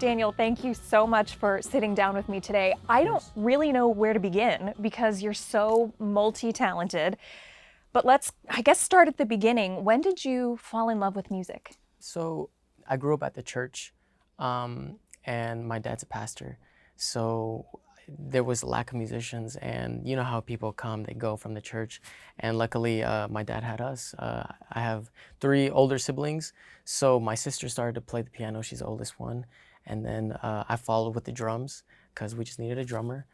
Daniel, thank you so much for sitting down with me today. I don't really know where to begin because you're so multi-talented, but let's, I guess, start at the beginning. When did you fall in love with music? So I grew up at the church, and my dad's a pastor. So there was a lack of musicians, and you know how people come, they go from the church. And luckily, my dad had us. I have 3 older siblings, so my sister started to play the piano. She's the oldest one, and then I followed with the drums because we just needed a drummer.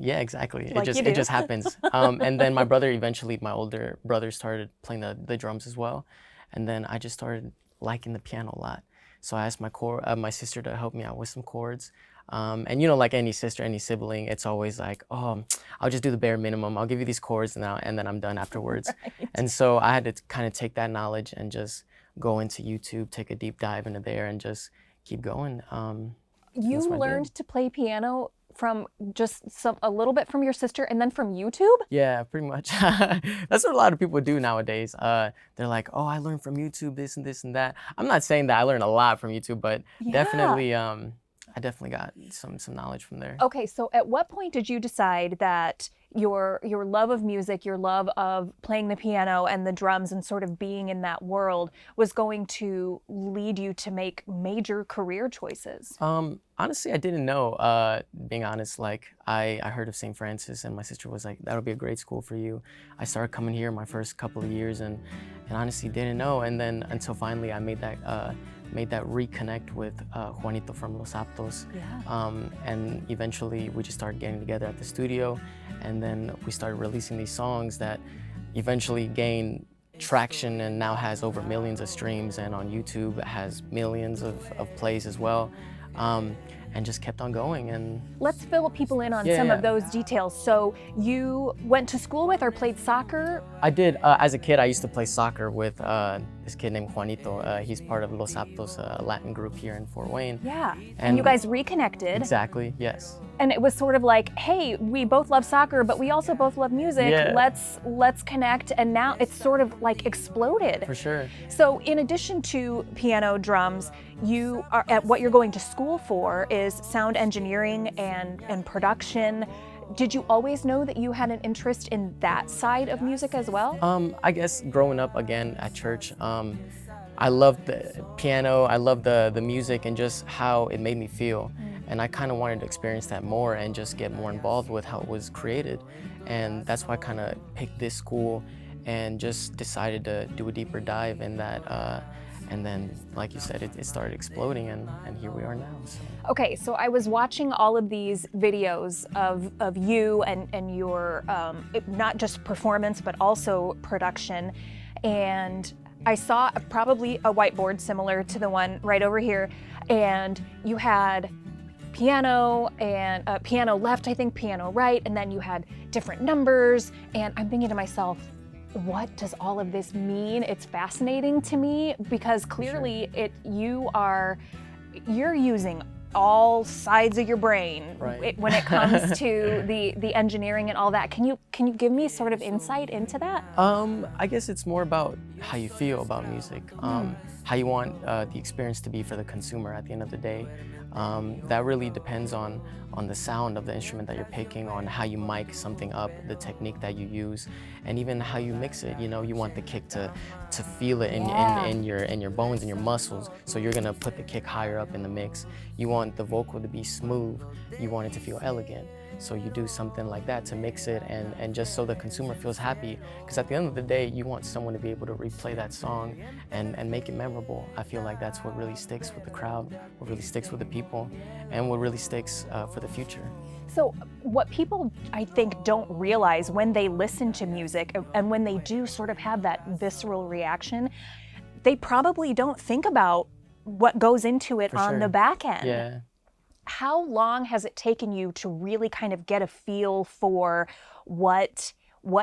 Yeah, exactly. Like it just happens. And then my brother eventually, my older brother started playing the drums as well, and then I just started liking the piano a lot. So I asked my sister to help me out with some chords. And you know, like any sister, any sibling, it's always like, oh, I'll just do the bare minimum. I'll give you these chords now, and then I'm done afterwards. Right. And so I had to kind of take that knowledge and just go into YouTube, take a deep dive into there, and just keep going. You That's what I did. learned to play piano from just a little bit from your sister and then from YouTube? Yeah, pretty much. That's what a lot of people do nowadays. They're like, oh, I learned from YouTube this and this and that. I'm not saying that I learned a lot from YouTube, but Yeah. definitely, I definitely got some knowledge from there. Okay, so at what point did you decide that your love of music, your love of playing the piano and the drums and sort of being in that world was going to lead you to make major career choices? Honestly, I didn't know. Being honest, like I heard of St. Francis, and my sister was like, "That'll be a great school for you." I started coming here my first couple of years, and honestly didn't know. And then until finally I made that reconnect with Juanito from Los Aptos. Yeah. And eventually we just started getting together at the studio, and then we started releasing these songs that eventually gained traction and now has over millions of streams, and on YouTube it has millions of plays as well. And just kept on going. And Let's fill people in on Yeah, some yeah. of those details. So you went to school with or played soccer? I did, as a kid, I used to play soccer with this kid named Juanito. He's part of Los Aptos Latin group here in Fort Wayne. Yeah. And And- you guys reconnected. Exactly, yes. And it was sort of like, hey, we both love soccer, but we also both love music. Yeah. Let's connect. And now it's sort of like exploded. For sure. So in addition to piano, drums, you are at what you're going to school for is sound engineering and production. Did you always know that you had an interest in that side of music as well? I guess growing up again at church, I loved the piano, I loved the music and just how it made me feel. And I kind of wanted to experience that more and just get more involved with how it was created. And that's why I kind of picked this school and just decided to do a deeper dive in that. And then, like you said, it started exploding, and here we are now. So. Okay, so I was watching all of these videos of you and your, not just performance, but also production. And I saw probably a whiteboard similar to the one right over here. And you had piano and piano left, I think, piano right, and then you had different numbers. And I'm thinking to myself, what does all of this mean? It's fascinating to me because clearly you're using all sides of your brain Right. when it comes to the engineering and all that. Can you give me sort of insight into that? I guess it's more about how you feel about music, how you want the experience to be for the consumer at the end of the day. That really depends on the sound of the instrument that you're picking, on how you mic something up, the technique that you use, and even how you mix it. You know, you want the kick to feel it in your bones and your muscles. So you're gonna put the kick higher up in the mix. You want the vocal to be smooth. You want it to feel elegant. So you do something like that to mix it and just so the consumer feels happy. Because at the end of the day, you want someone to be able to replay that song and make it memorable. I feel like that's what really sticks with the crowd, what really sticks with the people, and what really sticks for the future. So what people, I think, don't realize when they listen to music and when they do sort of have that visceral reaction, they probably don't think about what goes into it For on sure. the back end. Yeah. How long has it taken you to really kind of get a feel for what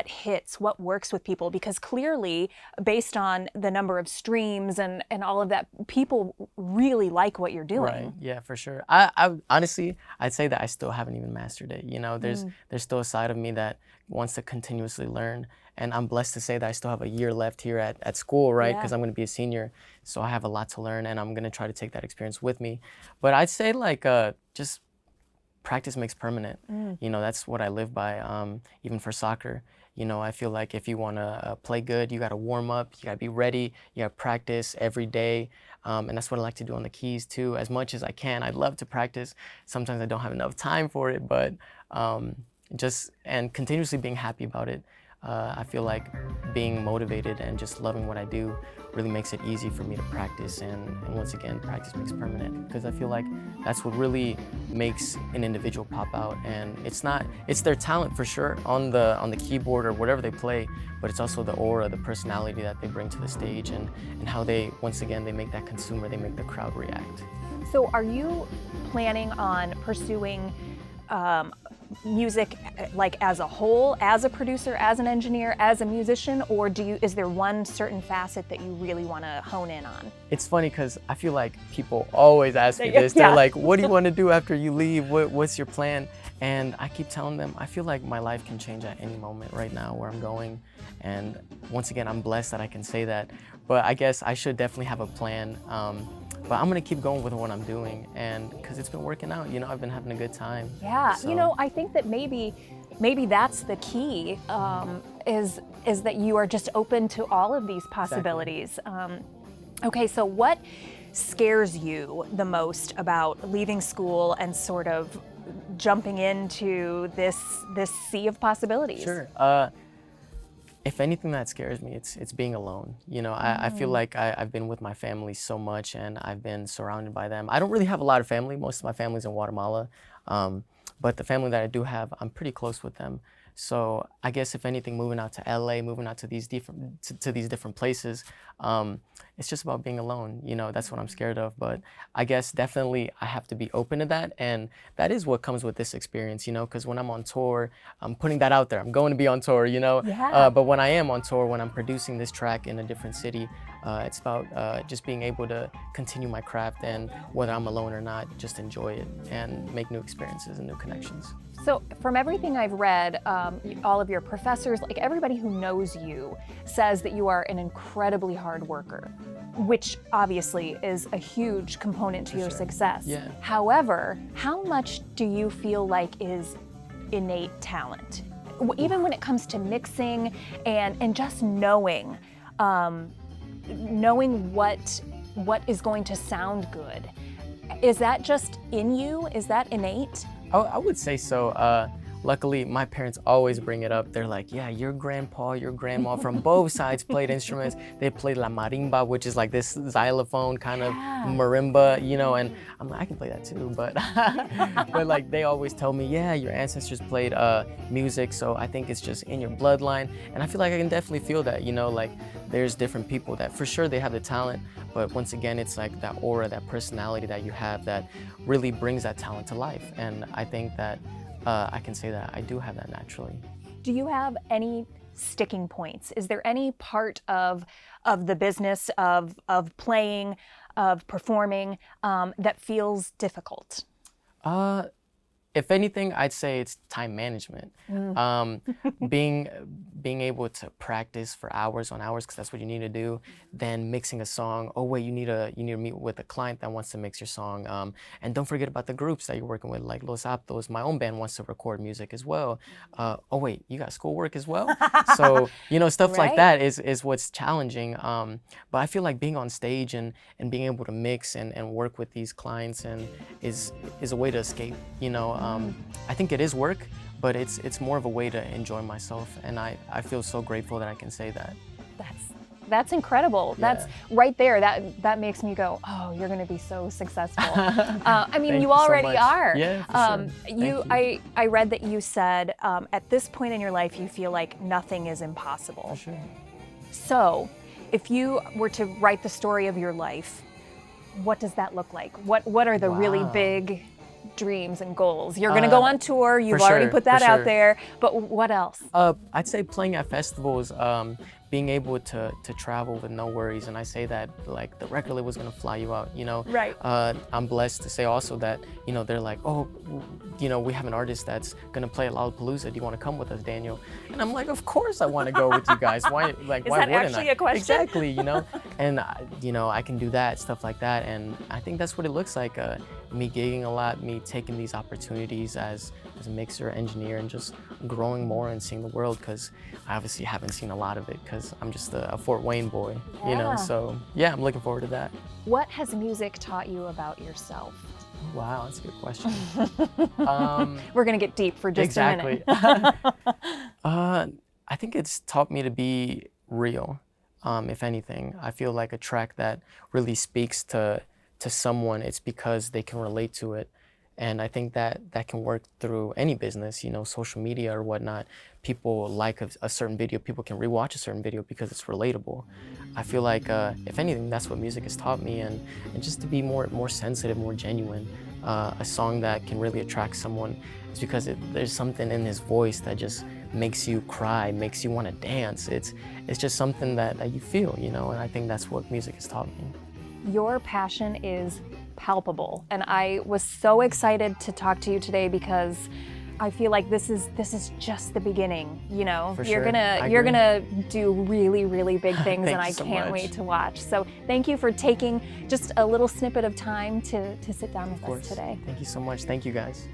hits, what works with people? Because clearly, based on the number of streams and all of that, people really like what you're doing. Right. Yeah, for sure. I honestly, I'd say that I still haven't even mastered it. You know, there's still a side of me that wants to continuously learn And I'm blessed to say that I still have a year left here at school, right? Yeah. Because I'm going to be a senior. So I have a lot to learn, and I'm going to try to take that experience with me. But I'd say like just practice makes permanent. You know, that's what I live by, even for soccer. You know, I feel like if you want to play good, you got to warm up, you got to be ready, you got to practice every day. And that's what I like to do on the keys too, as much as I can. I love to practice. Sometimes I don't have enough time for it, but and continuously being happy about it. I feel like being motivated and just loving what I do really makes it easy for me to practice. And once again, practice makes permanent, because I feel like that's what really makes an individual pop out. And it's their talent for sure on the keyboard or whatever they play, but it's also the aura, the personality that they bring to the stage, and how they, once again, they make that consumer, they make the crowd react. So are you planning on pursuing music like as a whole, as a producer, as an engineer, as a musician, or is there one certain facet that you really want to hone in on? It's funny because I feel like people always ask me this. They're like, what do you want to do after you leave? What's your plan? And I keep telling them, I feel like my life can change at any moment right now where I'm going. And once again, I'm blessed that I can say that. But I guess I should definitely have a plan. But I'm gonna keep going with what I'm doing, and because it's been working out, you know, I've been having a good time. Yeah, So. you know, I think that maybe that's the key, is that you are just open to all of these possibilities. Okay, so what scares you the most about leaving school and sort of jumping into this sea of possibilities? Sure. If anything that scares me, it's being alone. You know, I feel like I've been with my family so much, and I've been surrounded by them. I don't really have a lot of family. Most of my family's in Guatemala. But the family that I do have, I'm pretty close with them. So I guess if anything, moving out to LA, moving out to these different places, it's just about being alone. You know, that's what I'm scared of. But I guess definitely I have to be open to that, and that is what comes with this experience. You know, because when I'm on tour, I'm putting that out there. I'm going to be on tour. You know, Yeah. but when I am on tour, when I'm producing this track in a different city, it's about just being able to continue my craft, and whether I'm alone or not, just enjoy it and make new experiences and new connections. So from everything I've read, all of your professors, like everybody who knows you, says that you are an incredibly hard worker, which obviously is a huge component to your success. Yeah. However, how much do you feel like is innate talent? Even when it comes to mixing and just knowing what is going to sound good. Is that just in you? Is that innate? I would say so. Luckily, my parents always bring it up. They're like, yeah, your grandpa, your grandma from both sides played instruments. They played la marimba, which is like this xylophone kind of marimba, you know, and I'm like, I can play that too, but but like they always tell me, yeah, your ancestors played music, so I think it's just in your bloodline. And I feel like I can definitely feel that, you know, like there's different people that for sure they have the talent, but once again, it's like that aura, that personality that you have that really brings that talent to life. And I think that I can say that I do have that naturally. Do you have any sticking points? Is there any part of the business of playing, of performing, that feels difficult? If anything, I'd say it's time management. Being able to practice for hours on hours, because that's what you need to do. Then mixing a song. Oh wait, you need to meet with a client that wants to mix your song. And don't forget about the groups that you're working with, like Los Aptos. My own band wants to record music as well. Oh wait, you got schoolwork as well. So you know, stuff like that is what's challenging. But I feel like being on stage and being able to mix and work with these clients and is a way to escape. You know. I think it is work, but it's more of a way to enjoy myself, and I feel so grateful that I can say that. That's incredible. Yeah. That's right there. That makes me go, oh, you're going to be so successful. I mean, Thank you you so already much. are. Yeah, for sure. Thank you. I read that you said at this point in your life you feel like nothing is impossible. For sure. So, if you were to write the story of your life, what does that look like? What are the really big dreams and goals? You're going to go on tour. You've for already sure, put that for out sure. there. But what else? I'd say playing at festivals, being able to travel with no worries, and I say that like the record label was gonna fly you out, you know. Right. I'm blessed to say also that, you know, they're like, oh, you know, we have an artist that's gonna play at Lollapalooza. Do you want to come with us, Daniel? And I'm like, of course I want to go with you guys. Why? Like, Is why that wouldn't actually I? a question? Exactly, you know. And you know, I can do that, stuff like that, and I think that's what it looks like. Me gigging a lot, me taking these opportunities as a mixer, engineer, and just growing more and seeing the world, because I obviously haven't seen a lot of it because I'm just a Fort Wayne boy, you know. Yeah. So yeah, I'm looking forward to that. What has music taught you about yourself? Wow, that's a good question. We're going to get deep for just a minute. Exactly. I think it's taught me to be real. If anything, I feel like a track that really speaks to someone, it's because they can relate to it. And I think that can work through any business, you know, social media or whatnot. People like a certain video, people can rewatch a certain video because it's relatable. I feel like, if anything, that's what music has taught me, and just to be more sensitive, more genuine. A song that can really attract someone is because there's something in his voice that just makes you cry, makes you want to dance. It's just something that you feel, you know, and I think that's what music has taught me. Your passion is palpable, and I was so excited to talk to you today because I feel like this is just the beginning, you know. For You're sure. I you're agree. gonna do really, really big things, and Thank I you so can't much. wait to watch. So thank you for taking just a little snippet of time to sit down with Of us course. today. Thank you so much. Thank you guys.